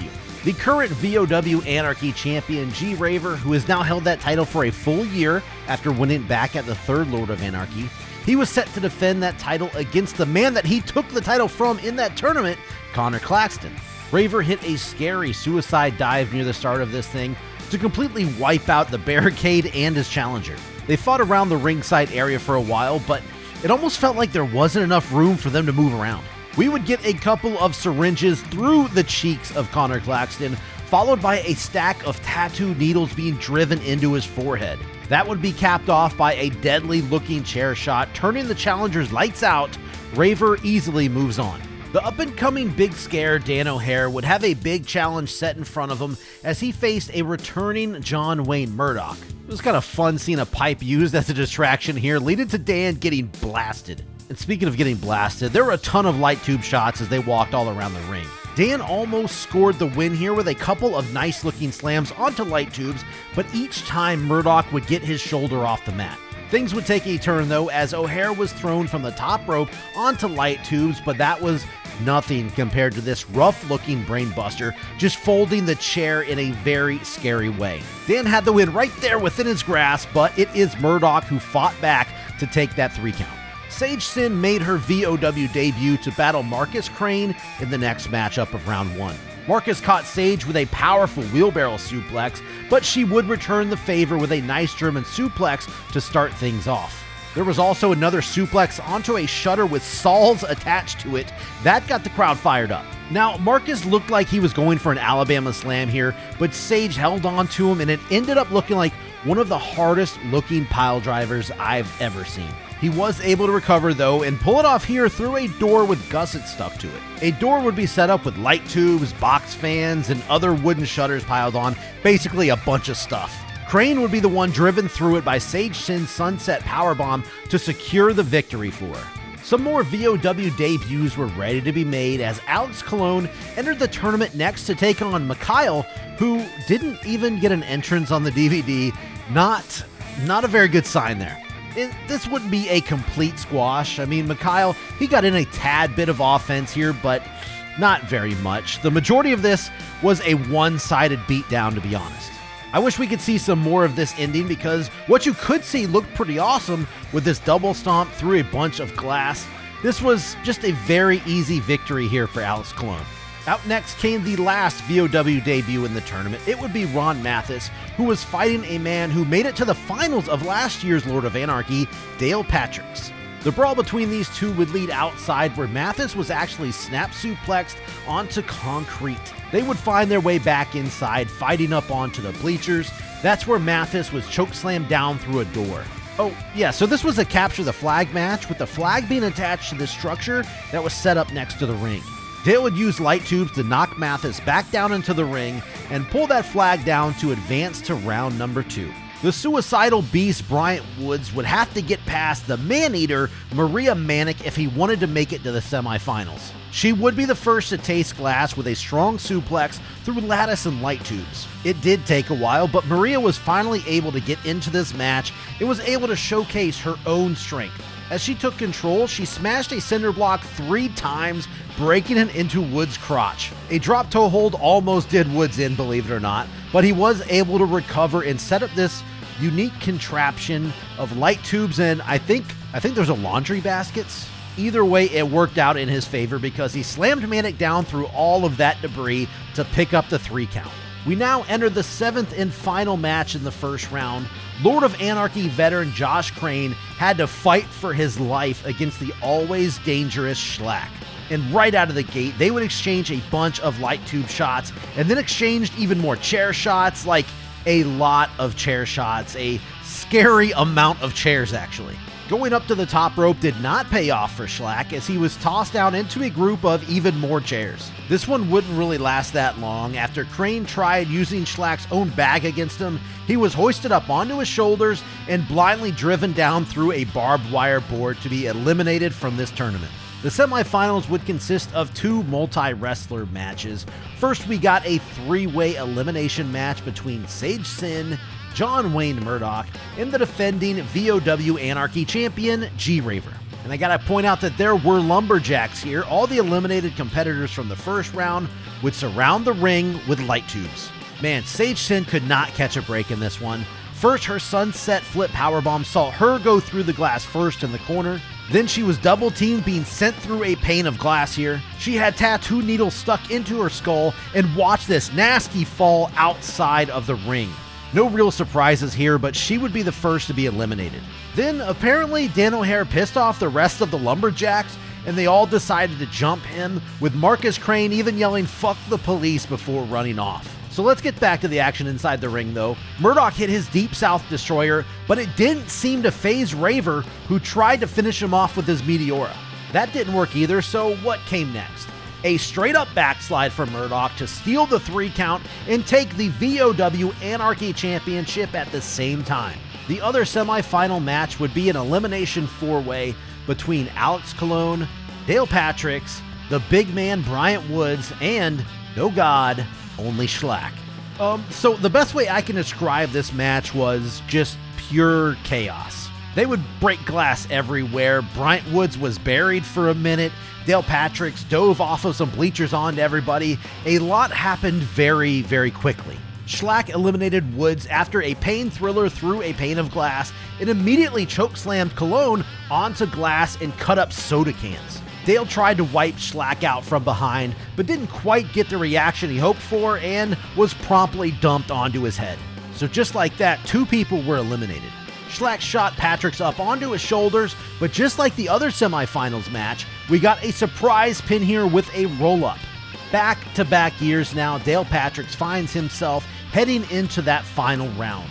The current VOW Anarchy champion, g-raver, who has now held that title for a full year after winning back at the 3rd Lord of Anarchy, he was set to defend that title against the man that he took the title from in that tournament, Connor Claxton. Raver hit a scary suicide dive near the start of this thing to completely wipe out the barricade and his challenger. They fought around the ringside area for a while, but it almost felt like there wasn't enough room for them to move around. We would get a couple of syringes through the cheeks of Connor Claxton, followed by a stack of tattoo needles being driven into his forehead. That would be capped off by a deadly-looking chair shot, turning the challenger's lights out. Raver easily moves on. The up-and-coming Big Scare, Dan O'Hare, would have a big challenge set in front of him as he faced a returning John Wayne Murdoch. It was kind of fun seeing a pipe used as a distraction here, leading to Dan getting blasted. And speaking of getting blasted, there were a ton of light tube shots as they walked all around the ring. Dan almost scored the win here with a couple of nice-looking slams onto light tubes, but each time Murdoch would get his shoulder off the mat. Things would take a turn, though, as O'Hare was thrown from the top rope onto light tubes, but that was nothing compared to this rough-looking brainbuster, just folding the chair in a very scary way. Dan had the win right there within his grasp, but it is Murdoch who fought back to take that 3 count. Sage Sin made her VOW debut to battle Marcus Crane in the next matchup of round 1. Marcus caught Sage with a powerful wheelbarrow suplex, but she would return the favor with a nice German suplex to start things off. There was also another suplex onto a shutter with saws attached to it. That got the crowd fired up. Now, Marcus looked like he was going for an Alabama slam here, but Sage held on to him, and it ended up looking like one of the hardest looking pile drivers I've ever seen. He was able to recover, though, and pull it off here through a door with gussets stuck to it. A door would be set up with light tubes, box fans, and other wooden shutters piled on, basically a bunch of stuff. Crane would be the one driven through it by Sage Sin's Sunset Powerbomb to secure the victory for her. Some more VOW debuts were ready to be made as Alex Colon entered the tournament next to take on Mikhail, who didn't even get an entrance on the DVD. Not a very good sign there. This wouldn't be a complete squash. I mean, Mikhail, he got in a tad bit of offense here, but not very much. The majority of this was a one-sided beatdown, to be honest. I wish we could see some more of this ending because what you could see looked pretty awesome with this double stomp through a bunch of glass. This was just a very easy victory here for Alex Colon. Out next came the last VOW debut in the tournament. It would be Ron Mathis, who was fighting a man who made it to the finals of last year's Lord of Anarchy, Dale Patricks. The brawl between these two would lead outside, where Mathis was actually snap suplexed onto concrete. They would find their way back inside, fighting up onto the bleachers. That's where Mathis was chokeslammed down through a door. Oh, yeah, so this was a capture the flag match, with the flag being attached to this structure that was set up next to the ring. Dale would use light tubes to knock Mathis back down into the ring and pull that flag down to advance to round number 2. The suicidal beast Bryant Woods would have to get past the man-eater Maria Manic if he wanted to make it to the semifinals. She would be the first to taste glass with a strong suplex through lattice and light tubes. It did take a while, but Maria was finally able to get into this match and was able to showcase her own strength. As she took control, she smashed a cinder block 3 times, breaking it into Woods' crotch. A drop toe hold almost did Woods in, believe it or not, but he was able to recover and set up this unique contraption of light tubes and I think there's a laundry baskets. Either way, it worked out in his favor because he slammed Manic down through all of that debris to pick up the 3 count. We now enter the 7th and final match in the first round. Lord of Anarchy veteran Josh Crane had to fight for his life against the always dangerous Schlack. And right out of the gate, they would exchange a bunch of light tube shots and then exchanged even more chair shots, like a lot of chair shots, a scary amount of chairs actually. Going up to the top rope did not pay off for Schlack as he was tossed down into a group of even more chairs. This one wouldn't really last that long. After Crane tried using Schlack's own bag against him, he was hoisted up onto his shoulders and blindly driven down through a barbed wire board to be eliminated from this tournament. The semifinals would consist of 2 multi-wrestler matches. First, we got a 3-way elimination match between Sage Sin, John Wayne Murdoch, and the defending VOW Anarchy champion, G-Raver. And I gotta point out that there were lumberjacks here. All the eliminated competitors from the first round would surround the ring with light tubes. Man, Sage Sin could not catch a break in this one. First, her sunset flip powerbomb saw her go through the glass first in the corner. Then she was double teamed, being sent through a pane of glass here. She had tattoo needles stuck into her skull, and watch this nasty fall outside of the ring. No real surprises here, but she would be the first to be eliminated. Then, apparently, Dan O'Hare pissed off the rest of the lumberjacks, and they all decided to jump him, with Marcus Crane even yelling "fuck the police" before running off. So let's get back to the action inside the ring though. Murdoch hit his Deep South Destroyer, but it didn't seem to phase Raver, who tried to finish him off with his Meteora. That didn't work either, so what came next? A straight up backslide from Murdoch to steal the 3 count and take the VOW Anarchy Championship at the same time. The other semi-final match would be an elimination 4-way between Alex Colon, Dale Patricks, the big man Bryant Woods, and, no god, only Schlack. So the best way I can describe this match was just pure chaos. They would break glass everywhere. Bryant Woods was buried for a minute. Dale Patricks dove off of some bleachers onto everybody. A lot happened very, very quickly. Schlack eliminated Woods after a pain thriller through a pane of glass and immediately chokeslammed Colon onto glass and cut up soda cans. Dale tried to wipe Schlack out from behind, but didn't quite get the reaction he hoped for and was promptly dumped onto his head. So just like that, 2 people were eliminated. Schlack shot Patricks up onto his shoulders, but just like the other semifinals match, we got a surprise pin here with a roll-up. Back-to-back years now, Dale Patricks finds himself heading into that final round.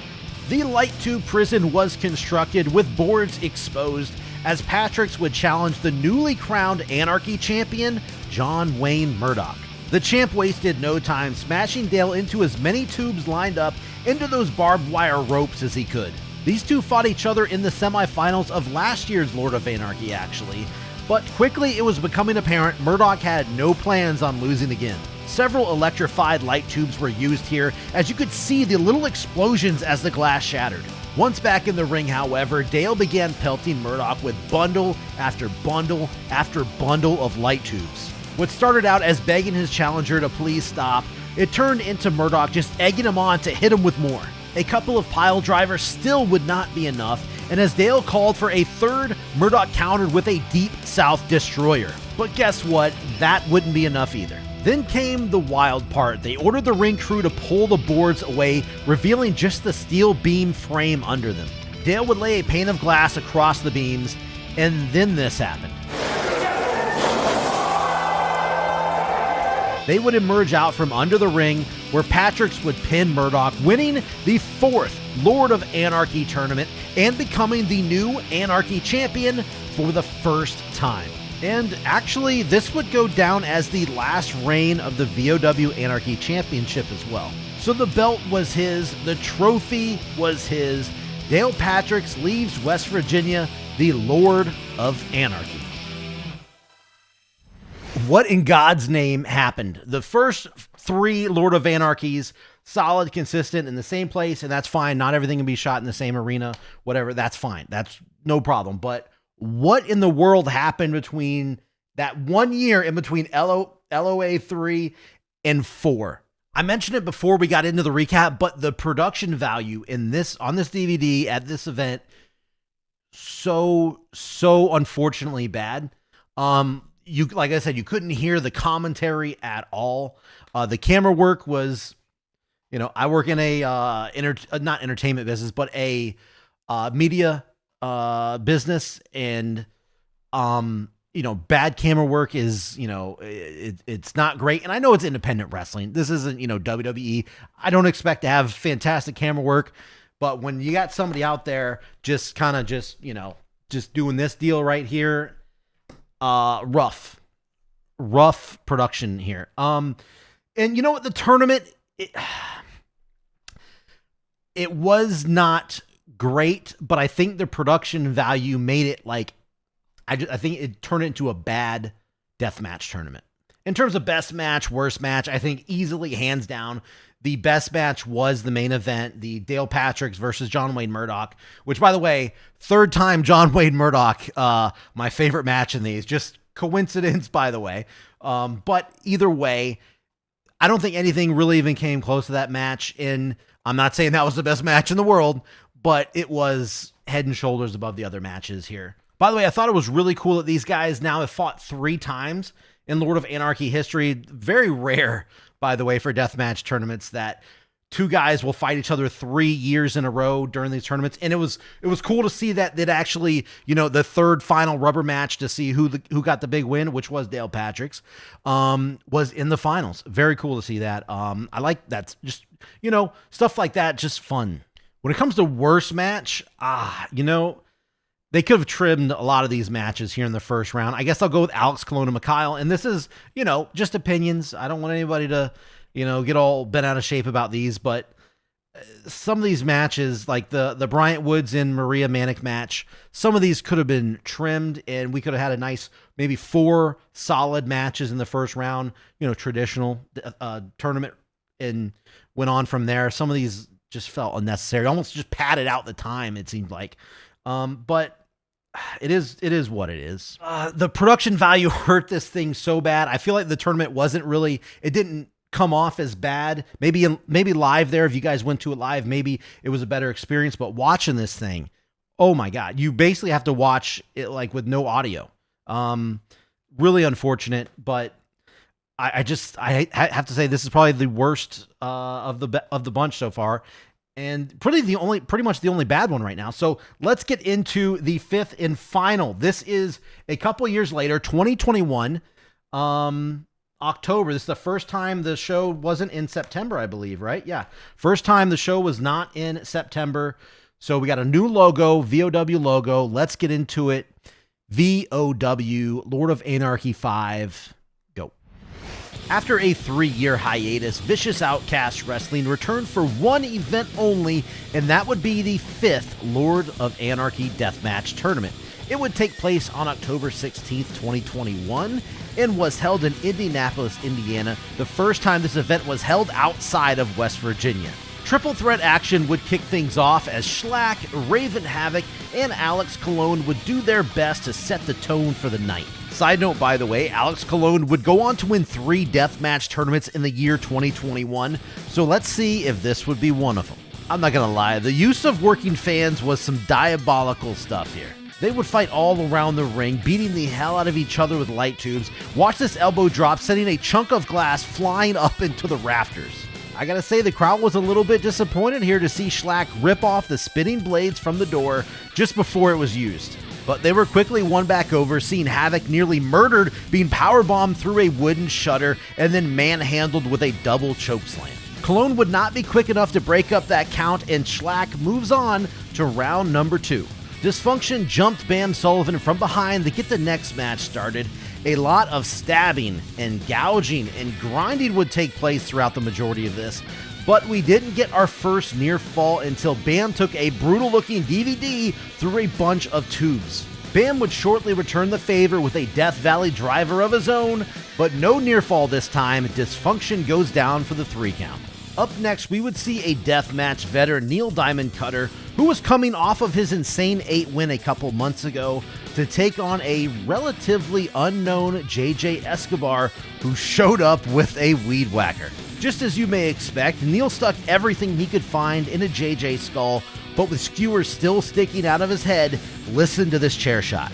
The light tube prison was constructed with boards exposed as Patricks would challenge the newly crowned Anarchy champion, John Wayne Murdoch. The champ wasted no time smashing Dale into as many tubes lined up into those barbed wire ropes as he could. These two fought each other in the semifinals of last year's Lord of Anarchy actually, but quickly it was becoming apparent Murdoch had no plans on losing again. Several electrified light tubes were used here, as you could see the little explosions as the glass shattered. Once back in the ring, however, Dale began pelting Murdoch with bundle after bundle after bundle of light tubes. What started out as begging his challenger to please stop it turned into Murdoch just egging him on to hit him with more. A couple of pile drivers still would not be enough, and as Dale called for a third, Murdoch countered with a Deep South Destroyer. But guess what? That wouldn't be enough either. Then came the wild part. They ordered the ring crew to pull the boards away, revealing just the steel beam frame under them. Dale would lay a pane of glass across the beams, and then this happened. They would emerge out from under the ring, where Patrick's would pin Murdoch, winning the fourth Lord of Anarchy tournament and becoming the new Anarchy champion for the first time. And actually, this would go down as the last reign of the VOW Anarchy Championship as well. So the belt was his, the trophy was his. Dale Patricks leaves West Virginia the Lord of Anarchy. What in God's name happened? The first three Lord of Anarchies, solid, consistent, in the same place, and that's fine. Not everything can be shot in the same arena, whatever, that's fine. That's no problem. But what in the world happened between that 1 year in between LOA 3 and 4? I mentioned it before we got into the recap, but the production value in this, on this DVD at this event, so unfortunately bad. Like I said, you couldn't hear the commentary at all. The camera work was, I work in a not entertainment business, but a media business, and bad camera work is, it's not great. And I know it's independent wrestling. This isn't, WWE. I don't expect to have fantastic camera work, but when you got somebody out there just doing this deal right here, rough production here. And you know what? The tournament, it was not great, but I think the production value made it I think it turned it into a bad deathmatch tournament. In terms of best match, worst match, I think easily, hands down, the best match was the main event, the Dale Patricks versus John Wayne Murdoch, which, by the way, third time John Wayne Murdoch, my favorite match in these. Just coincidence, by the way. But either way, I don't think anything really even came close to that match. And I'm not saying that was the best match in the world, but it was head and shoulders above the other matches here. By the way, I thought it was really cool that these guys now have fought 3 times in Lord of Anarchy history. Very rare, by the way, for deathmatch tournaments that 2 guys will fight each other 3 years in a row during these tournaments. And it was cool to see that actually, the third final rubber match to see who got the big win, which was Dale Patricks, was in the finals. Very cool to see that. I like that. Just, stuff like that, just fun. When it comes to worst match, they could have trimmed a lot of these matches here in the first round. I guess I'll go with Alex Colon and Mikhail. And this is, just opinions. I don't want anybody to, get all bent out of shape about these. But some of these matches, like the Bryant Woods and Maria Manic match, some of these could have been trimmed, and we could have had a nice maybe 4 solid matches in the first round, traditional tournament, and went on from there. Some of these just felt unnecessary, almost just padded out the time, it seemed like. But it is what it is. The production value hurt this thing so bad. I feel like the tournament it didn't come off as bad. Maybe live there, if you guys went to it live, maybe it was a better experience. But watching this thing, oh my God, you basically have to watch it with no audio. Really unfortunate, but I have to say this is probably the worst of the bunch so far. And pretty much the only bad one right now. So let's get into the 5th and final. This is a couple years later, 2021, October. This is the first time the show wasn't in September, I believe, right? Yeah. First time the show was not in September. So we got a new logo, VOW logo. Let's get into it. VOW, Lord of Anarchy 5. After a 3-year hiatus, Vicious Outcast Wrestling returned for one event only, and that would be the 5th Lord of Anarchy Deathmatch Tournament. It would take place on October 16th, 2021, and was held in Indianapolis, Indiana, the first time this event was held outside of West Virginia. Triple threat action would kick things off as Schlack, Raven Havoc, and Alex Colon would do their best to set the tone for the night. Side note, by the way, Alex Colon would go on to win 3 deathmatch tournaments in the year 2021, so let's see if this would be one of them. I'm not gonna lie, the use of working fans was some diabolical stuff here. They would fight all around the ring, beating the hell out of each other with light tubes. Watch this elbow drop, sending a chunk of glass flying up into the rafters. I gotta say, the crowd was a little bit disappointed here to see Schlack rip off the spinning blades from the door just before it was used. But they were quickly won back over, seeing Havoc nearly murdered, being powerbombed through a wooden shutter, and then manhandled with a double chokeslam. Colon would not be quick enough to break up that count, and Schlack moves on to round number 2. Dysfunction jumped Bam Sullivan from behind to get the next match started. A lot of stabbing and gouging and grinding would take place throughout the majority of this, but we didn't get our first near fall until Bam took a brutal looking DVD through a bunch of tubes. Bam would shortly return the favor with a Death Valley driver of his own, but no near fall this time. Dysfunction goes down for the 3 count. Up next, we would see a deathmatch veteran, Neil Diamond Cutter, who was coming off of his insane 8 win a couple months ago, to take on a relatively unknown JJ Escobar, who showed up with a weed whacker. Just as you may expect, Neil stuck everything he could find in a JJ skull, but with skewers still sticking out of his head. Listen to this chair shot.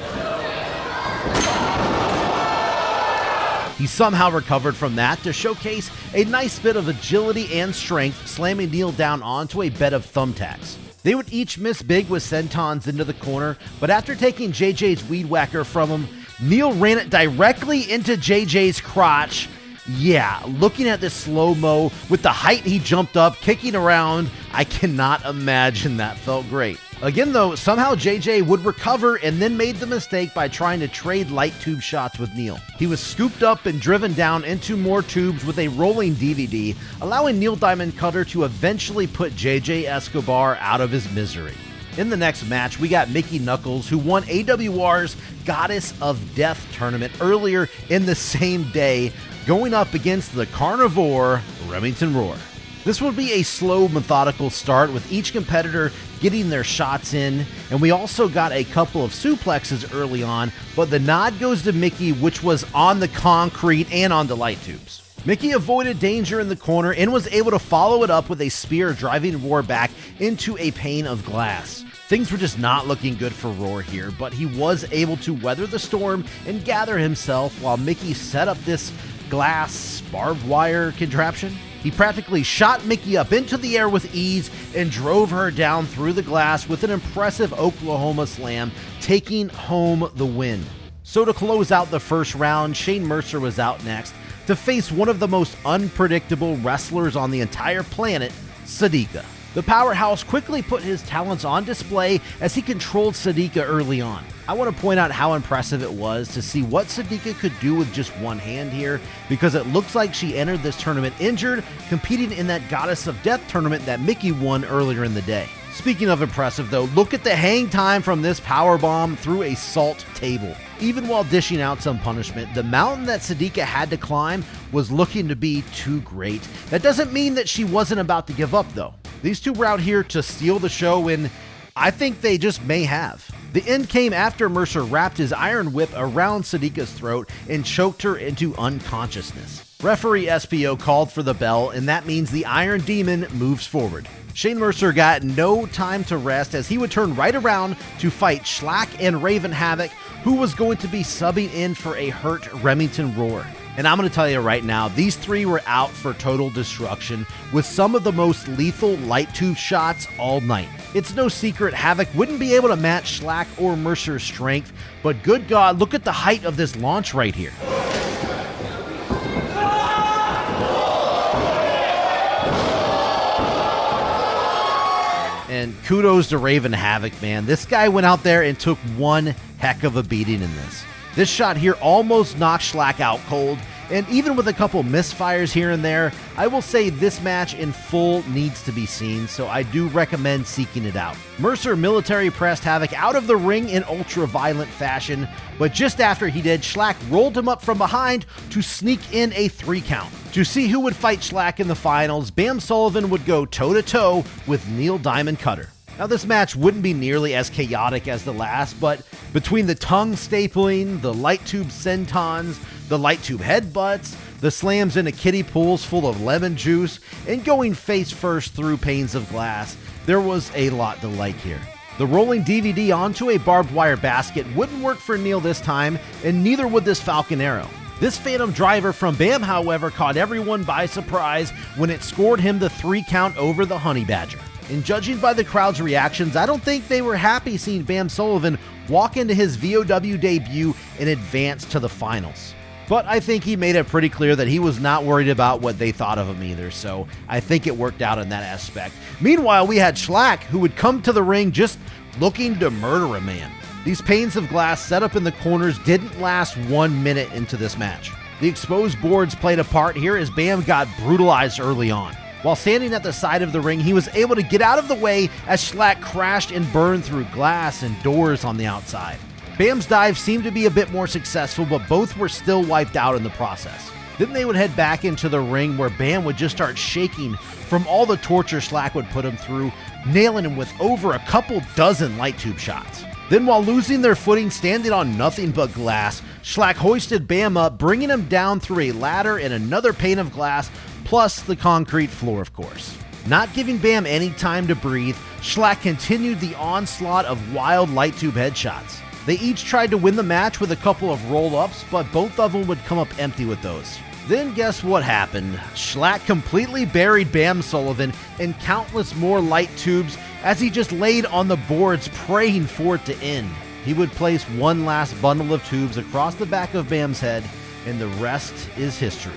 He somehow recovered from that to showcase a nice bit of agility and strength, slamming Neil down onto a bed of thumbtacks. They would each miss big with sentons into the corner, but after taking JJ's weed whacker from him, Neil ran it directly into JJ's crotch. Yeah, looking at this slow-mo, with the height he jumped up, kicking around, I cannot imagine that felt great. Again though, somehow JJ would recover and then made the mistake by trying to trade light tube shots with Neil. He was scooped up and driven down into more tubes with a rolling DVD, allowing Neil Diamond Cutter to eventually put JJ Escobar out of his misery. In the next match, we got Mickey Knuckles, who won AWR's Goddess of Death tournament earlier in the same day, going up against the Carnivore Remington Roar. This would be a slow, methodical start with each competitor getting their shots in, and we also got a couple of suplexes early on, but the nod goes to Mickey, which was on the concrete and on the light tubes. Mickey avoided danger in the corner and was able to follow it up with a spear, driving Roar back into a pane of glass. Things were just not looking good for Roar here, but he was able to weather the storm and gather himself while Mickey set up this glass barbed wire contraption. He practically shot Mickey up into the air with ease and drove her down through the glass with an impressive Oklahoma slam, taking home the win. So to close out the first round, Shane Mercer was out next to face one of the most unpredictable wrestlers on the entire planet, Sadika. The powerhouse quickly put his talents on display as he controlled Sadika early on. I want to point out how impressive it was to see what Sadika could do with just one hand here, because it looks like she entered this tournament injured, competing in that Goddess of Death tournament that Mickey won earlier in the day. Speaking of impressive though, look at the hang time from this powerbomb through a salt table. Even while dishing out some punishment, the mountain that Sadika had to climb was looking to be too great. That doesn't mean that she wasn't about to give up though. These two were out here to steal the show, and I think they just may have. The end came after Mercer wrapped his iron whip around Sadika's throat and choked her into unconsciousness. Referee SPO called for the bell, and that means the Iron Demon moves forward. Shane Mercer got no time to rest as he would turn right around to fight Schlack and Raven Havoc, who was going to be subbing in for a hurt Remington Roar. And I'm going to tell you right now, these three were out for total destruction with some of the most lethal light tube shots all night. It's no secret Havoc wouldn't be able to match Schlack or Mercer's strength, but good God, look at the height of this launch right here. And kudos to Raven Havoc, man. This guy went out there and took one heck of a beating in this. This shot here almost knocked Schlack out cold, and even with a couple misfires here and there, I will say this match in full needs to be seen, so I do recommend seeking it out. Mercer military pressed Havoc out of the ring in ultra-violent fashion, but just after he did, Schlack rolled him up from behind to sneak in a 3 count. To see who would fight Schlack in the finals, Bam Sullivan would go toe-to-toe with Neil Diamond Cutter. Now, this match wouldn't be nearly as chaotic as the last, but between the tongue stapling, the light tube sentons, the light tube headbutts, the slams into kiddie pools full of lemon juice, and going face first through panes of glass, there was a lot to like here. The rolling DVD onto a barbed wire basket wouldn't work for Neil this time, and neither would this Falcon Arrow. This Phantom Driver from Bam, however, caught everyone by surprise when it scored him the 3 count over the Honey Badger. And judging by the crowd's reactions, I don't think they were happy seeing Bam Sullivan walk into his VOW debut and advance to the finals. But I think he made it pretty clear that he was not worried about what they thought of him either, so I think it worked out in that aspect. Meanwhile, we had Schlack, who would come to the ring just looking to murder a man. These panes of glass set up in the corners didn't last 1 minute into this match. The exposed boards played a part here as Bam got brutalized early on. While standing at the side of the ring, he was able to get out of the way as Schlack crashed and burned through glass and doors on the outside. Bam's dive seemed to be a bit more successful, but both were still wiped out in the process. Then they would head back into the ring where Bam would just start shaking from all the torture Schlack would put him through, nailing him with over a couple dozen light tube shots. Then while losing their footing standing on nothing but glass, Schlack hoisted Bam up, bringing him down through a ladder and another pane of glass, plus the concrete floor, of course. Not giving Bam any time to breathe, Schlack continued the onslaught of wild light tube headshots. They each tried to win the match with a couple of roll-ups, but both of them would come up empty with those. Then guess what happened? Schlack completely buried Bam Sullivan in countless more light tubes as he just laid on the boards praying for it to end. He would place one last bundle of tubes across the back of Bam's head, and the rest is history.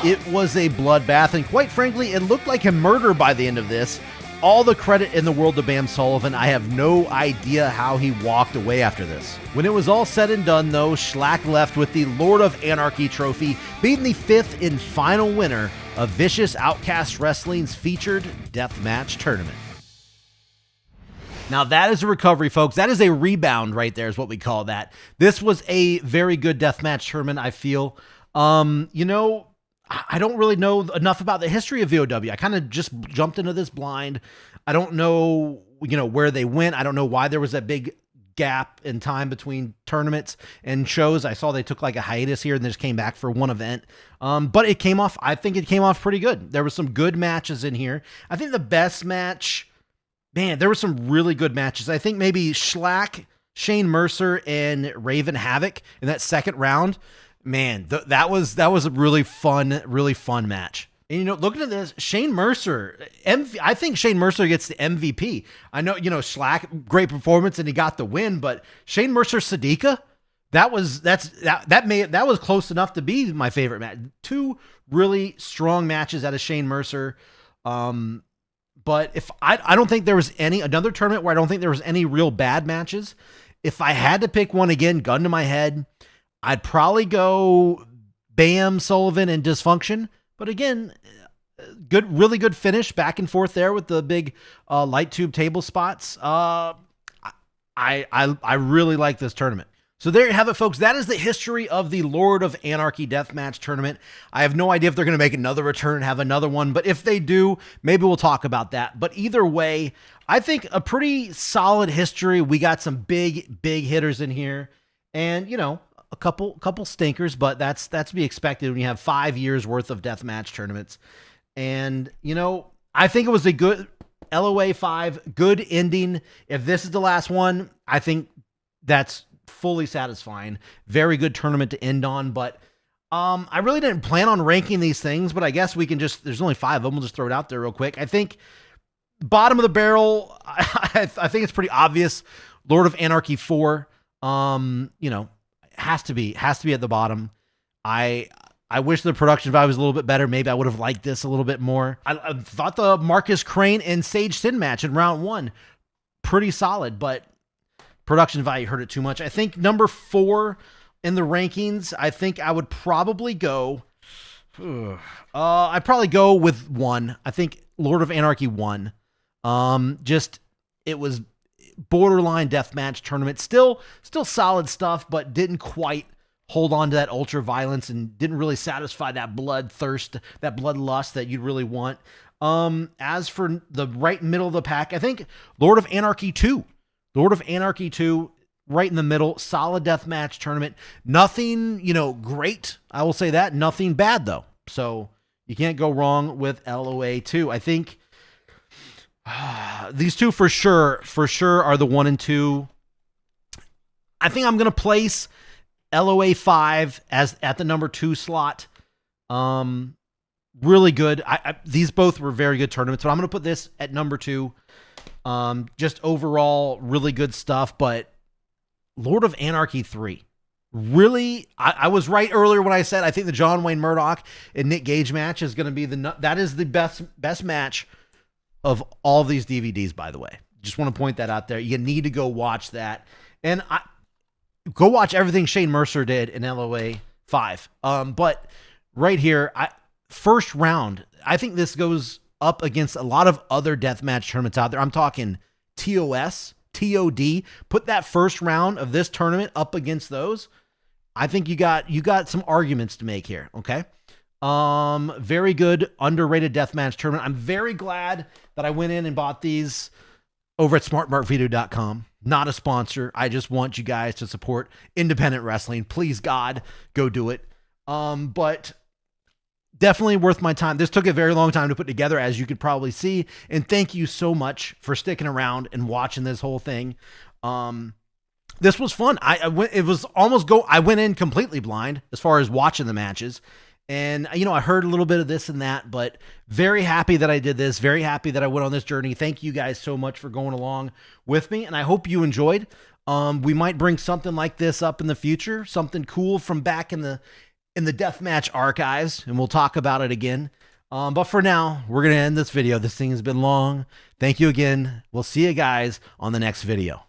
It was a bloodbath, and quite frankly, it looked like a murder by the end of this. All the credit in the world to Bam Sullivan. I have no idea how he walked away after this. When it was all said and done, though, Schlack left with the Lord of Anarchy trophy, being the 5th and final winner of Vicious Outcast Wrestling's featured deathmatch tournament. Now that is a recovery, folks. That is a rebound right there is what we call that. This was a very good deathmatch tournament, I feel. I don't really know enough about the history of VOW. I kind of just jumped into this blind. I don't know, where they went. I don't know why there was that big gap in time between tournaments and shows. I saw they took like a hiatus here and they just came back for one event. But it came off, I think it came off pretty good. There was some good matches in here. I think the best match, man, there were some really good matches. I think maybe Schlack, Shane Mercer, and Raven Havoc in that second round. Man, that was a really fun match. And, looking at this, Shane Mercer, I think Shane Mercer gets the MVP. I know, Schlack, great performance, and he got the win, but Shane Mercer Sadika, that was close enough to be my favorite match. 2 really strong matches out of Shane Mercer. But if I don't think there was another tournament where I don't think there was any real bad matches. If I had to pick one again, gun to my head, I'd probably go Bam Sullivan and Dysfunction. But again, really good finish back and forth there with the big light tube table spots. I really like this tournament. So there you have it, folks. That is the history of the Lord of Anarchy Deathmatch Tournament. I have no idea if they're going to make another return and have another one, but if they do, maybe we'll talk about that. But either way, I think a pretty solid history. We got some big hitters in here, and a couple stinkers, but that's to be expected when you have 5 years worth of deathmatch tournaments. And I think it was a good LOA 5, good ending. If this is the last one, I think that's fully satisfying. Very good tournament to end on. But I really didn't plan on ranking these things, but I guess we can there's only 5 of them. We'll just throw it out there real quick. I think bottom of the barrel, I think it's pretty obvious. Lord of Anarchy 4, has to be at the bottom. I wish the production value was a little bit better. Maybe I would have liked this a little bit more. I thought the Marcus Crane and Sage Sin match in round 1 pretty solid, but production value hurt it too much. I think number 4 in the rankings, I think I would probably go, I'd probably go with 1. I think Lord of Anarchy 1. Just, it was borderline deathmatch tournament. Still solid stuff, but didn't quite hold on to that ultra violence and didn't really satisfy that bloodthirst, that bloodlust that you'd really want. As for the right middle of the pack, I think Lord of Anarchy 2. Lord of Anarchy 2, right in the middle, solid deathmatch tournament. Nothing, great. I will say that. Nothing bad, though. So you can't go wrong with LOA 2. I think these two for sure are the 1 and 2. I think I'm going to place LOA 5 as at the number 2 slot. Really good. These both were very good tournaments, but I'm going to put this at number 2. Just overall, really good stuff. But Lord of Anarchy 3, really, I was right earlier when I said I think the John Wayne Murdoch and Nick Gage match is going to be that is the best match of all of these DVDs. By the way, just want to point that out there. You need to go watch that, and go watch everything Shane Mercer did in LOA 5. But right here, first round, I think this goes up against a lot of other deathmatch tournaments out there. I'm talking TOS, TOD. Put that first round of this tournament up against those. I think you got some arguments to make here, okay? Very good, underrated deathmatch tournament. I'm very glad that I went in and bought these over at smartmarkvideo.com. Not a sponsor. I just want you guys to support independent wrestling. Please, God, go do it. But definitely worth my time. This took a very long time to put together, as you could probably see. And thank you so much for sticking around and watching this whole thing. This was fun. I went in completely blind as far as watching the matches. And, I heard a little bit of this and that, but very happy that I did this. Very happy that I went on this journey. Thank you guys so much for going along with me. And I hope you enjoyed. We might bring something like this up in the future, something cool from back in the Deathmatch archives, and we'll talk about it again. But for now, we're going to end this video. This thing has been long. Thank you again. We'll see you guys on the next video.